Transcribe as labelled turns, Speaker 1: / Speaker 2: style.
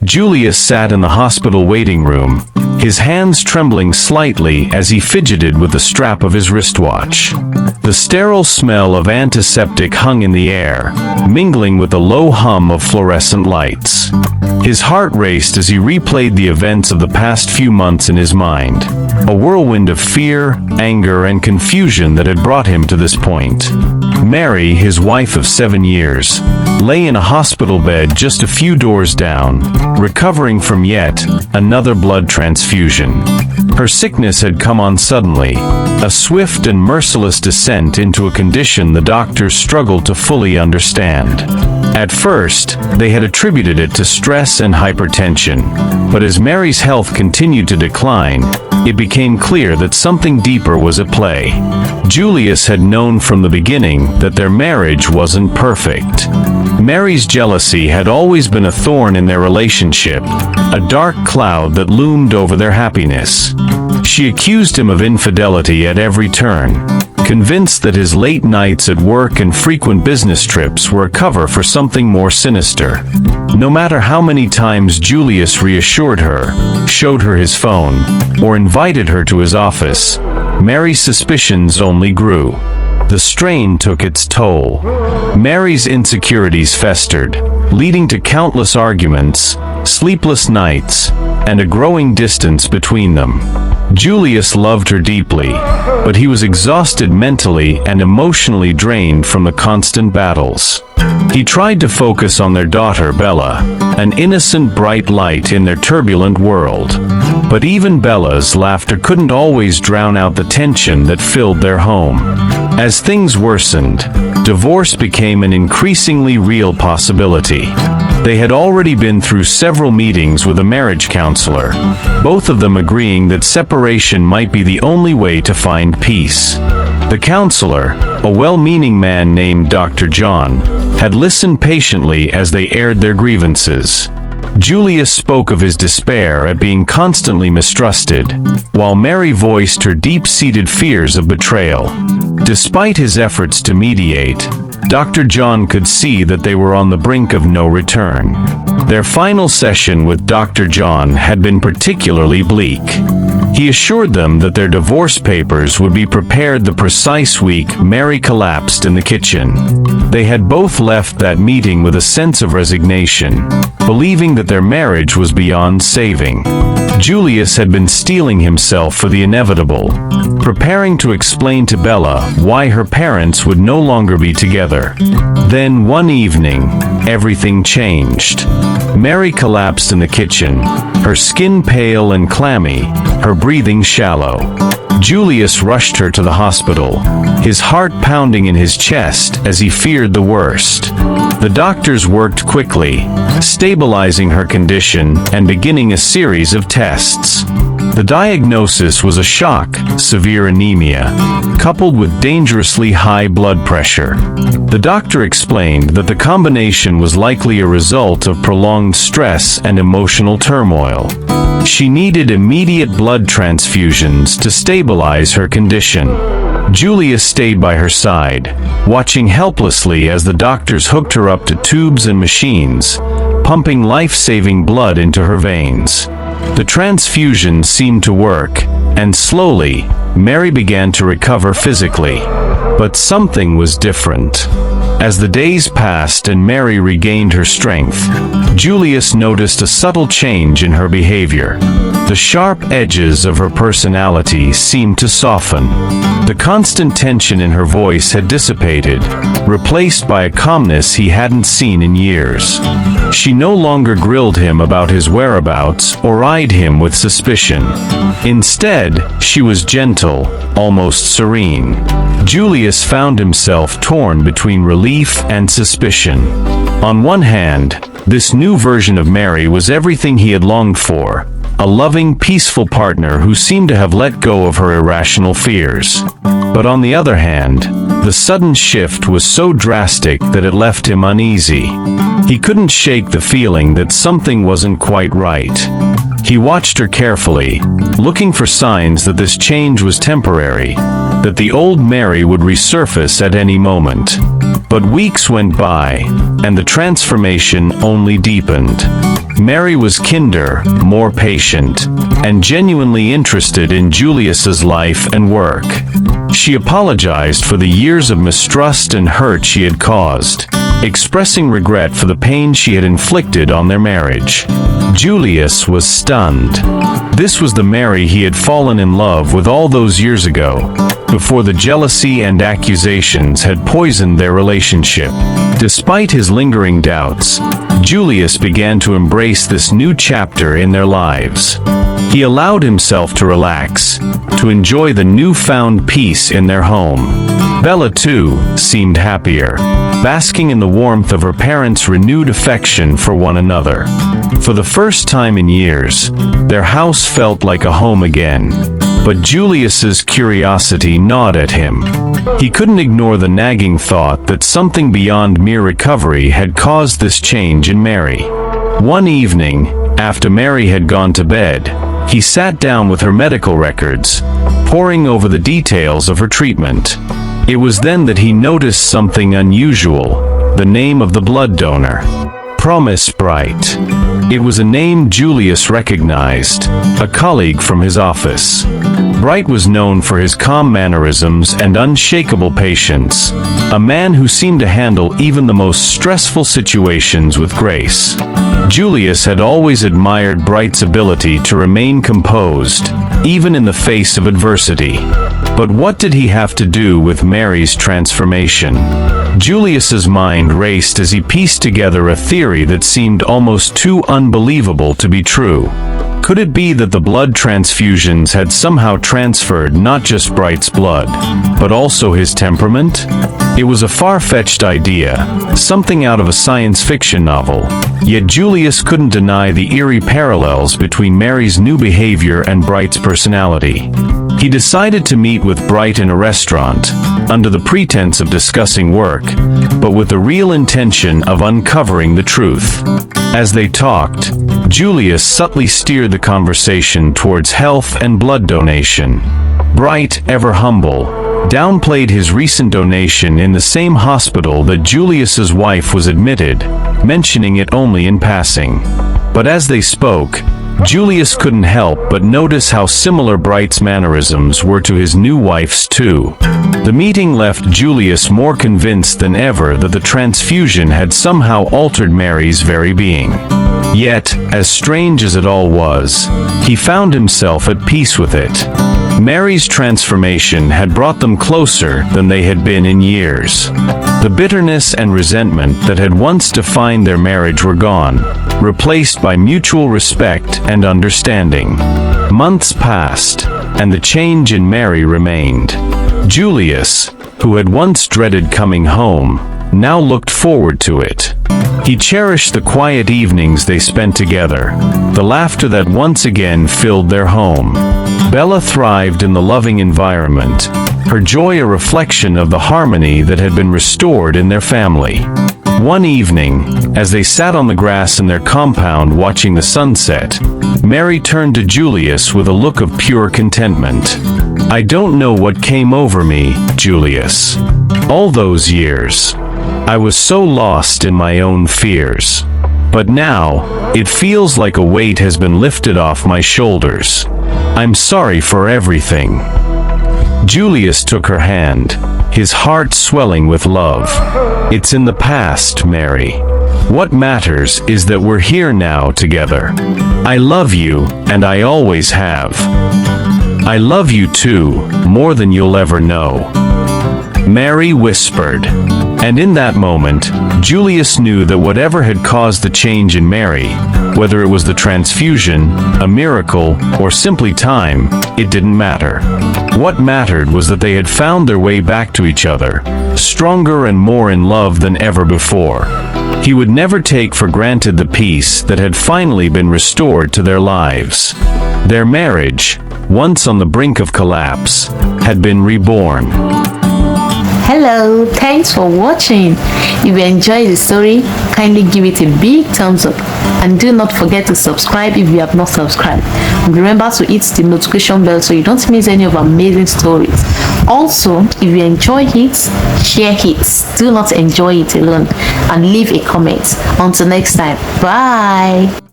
Speaker 1: Julius sat in the hospital waiting room, his hands trembling slightly as he fidgeted with the strap of his wristwatch. The sterile smell of antiseptic hung in the air, mingling with the low hum of fluorescent lights. His heart raced as he replayed the events of the past few months in his mind, a whirlwind of fear, anger, and confusion that had brought him to this point. Mary, his wife of 7 years, lay in a hospital bed just a few doors down, recovering from yet another blood transfusion. Her sickness had come on suddenly, a swift and merciless descent into a condition the doctors struggled to fully understand. At first, they had attributed it to stress and hypertension, but as Mary's health continued to decline, it became clear that something deeper was at play. Julius had known from the beginning that their marriage wasn't perfect. Mary's jealousy had always been a thorn in their relationship, a dark cloud that loomed over their happiness. She accused him of infidelity at every turn, convinced that his late nights at work and frequent business trips were a cover for something more sinister. No matter how many times Julius reassured her, showed her his phone, or invited her to his office, Mary's suspicions only grew. The strain took its toll. Mary's insecurities festered, leading to countless arguments, sleepless nights, and a growing distance between them. Julius loved her deeply, but he was exhausted mentally and emotionally drained from the constant battles. He tried to focus on their daughter Bella, an innocent bright light in their turbulent world. But even Bella's laughter couldn't always drown out the tension that filled their home. As things worsened, divorce became an increasingly real possibility. They had already been through several meetings with a marriage counselor, both of them agreeing that separation might be the only way to find peace. The counselor, a well-meaning man named Dr. John, had listened patiently as they aired their grievances. Julius spoke of his despair at being constantly mistrusted, while Mary voiced her deep-seated fears of betrayal. Despite his efforts to mediate, Dr. John could see that they were on the brink of no return. Their final session with Dr. John had been particularly bleak. He assured them that their divorce papers would be prepared the precise week Mary collapsed in the kitchen. They had both left that meeting with a sense of resignation, believing that their marriage was beyond saving. Julius had been steeling himself for the inevitable, preparing to explain to Bella why her parents would no longer be together. Then one evening, everything changed. Mary collapsed in the kitchen, her skin pale and clammy, her breathing shallow. Julius rushed her to the hospital, his heart pounding in his chest as he feared the worst. The doctors worked quickly, stabilizing her condition and beginning a series of tests. The diagnosis was a shock: severe anemia, coupled with dangerously high blood pressure. The doctor explained that the combination was likely a result of prolonged stress and emotional turmoil. She needed immediate blood transfusions to stabilize her condition. Julius stayed by her side, watching helplessly as the doctors hooked her up to tubes and machines, pumping life-saving blood into her veins. The transfusion seemed to work, and slowly, Mary began to recover physically. But something was different. As the days passed and Mary regained her strength, Julius noticed a subtle change in her behavior. The sharp edges of her personality seemed to soften. The constant tension in her voice had dissipated, replaced by a calmness he hadn't seen in years. She no longer grilled him about his whereabouts or eyed him with suspicion. Instead, she was gentle, almost serene. Julius found himself torn between relief and suspicion. On one hand, this new version of Mary was everything he had longed for, a loving, peaceful partner who seemed to have let go of her irrational fears. But on the other hand, the sudden shift was so drastic that it left him uneasy. He couldn't shake the feeling that something wasn't quite right. He watched her carefully, looking for signs that this change was temporary, that the old Mary would resurface at any moment. But weeks went by, and the transformation only deepened. Mary was kinder, more patient, and genuinely interested in Julius's life and work. She apologized for the years of mistrust and hurt she had caused, expressing regret for the pain she had inflicted on their marriage. Julius was stunned. This was the Mary he had fallen in love with all those years ago, before the jealousy and accusations had poisoned their relationship. Despite his lingering doubts, Julius began to embrace this new chapter in their lives. He allowed himself to relax, to enjoy the newfound peace in their home. Bella, too, seemed happier, basking in the warmth of her parents' renewed affection for one another. For the first time in years, their house felt like a home again. But Julius's curiosity gnawed at him. He couldn't ignore the nagging thought that something beyond mere recovery had caused this change in Mary. One evening, after Mary had gone to bed, he sat down with her medical records, poring over the details of her treatment. It was then that he noticed something unusual: the name of the blood donor. Promise Bright. It was a name Julius recognized, a colleague from his office. Bright was known for his calm mannerisms and unshakable patience, a man who seemed to handle even the most stressful situations with grace. Julius had always admired Bright's ability to remain composed, even in the face of adversity. But what did he have to do with Mary's transformation? Julius's mind raced as he pieced together a theory that seemed almost too unbelievable to be true. Could it be that the blood transfusions had somehow transferred not just Bright's blood, but also his temperament? It was a far-fetched idea, something out of a science fiction novel, yet Julius couldn't deny the eerie parallels between Mary's new behavior and Bright's personality. He decided to meet with Bright in a restaurant, under the pretense of discussing work, but with the real intention of uncovering the truth. As they talked, Julius subtly steered the conversation towards health and blood donation. Bright, ever humble, downplayed his recent donation in the same hospital that Julius's wife was admitted, mentioning it only in passing. But as they spoke, Julius couldn't help but notice how similar Bright's mannerisms were to his new wife's too. The meeting left Julius more convinced than ever that the transfusion had somehow altered Mary's very being. Yet, as strange as it all was, he found himself at peace with it. Mary's transformation had brought them closer than they had been in years. The bitterness and resentment that had once defined their marriage were gone, replaced by mutual respect and understanding. Months passed, and the change in Mary remained. Julius, who had once dreaded coming home, now looked forward to it. He cherished the quiet evenings they spent together, the laughter that once again filled their home. Bella thrived in the loving environment, her joy a reflection of the harmony that had been restored in their family. One evening, as they sat on the grass in their compound watching the sunset, Mary turned to Julius with a look of pure contentment. "I don't know what came over me, Julius. All those years, I was so lost in my own fears. But now, it feels like a weight has been lifted off my shoulders. I'm sorry for everything." Julius took her hand, his heart swelling with love. "It's in the past, Mary. What matters is that we're here now together. I love you, and I always have. I love you too, more than you'll ever know," Mary whispered. And in that moment, Julius knew that whatever had caused the change in Mary, whether it was the transfusion, a miracle, or simply time, it didn't matter. What mattered was that they had found their way back to each other, stronger and more in love than ever before. He would never take for granted the peace that had finally been restored to their lives. Their marriage, once on the brink of collapse, had been reborn.
Speaker 2: Hello, thanks for watching. If you enjoyed the story, kindly give it a big thumbs up and do not forget to subscribe if you have not subscribed. And remember to hit the notification bell so you don't miss any of our amazing stories. Also, if you enjoy it, share it. Do not enjoy it alone and leave a comment. Until next time, bye.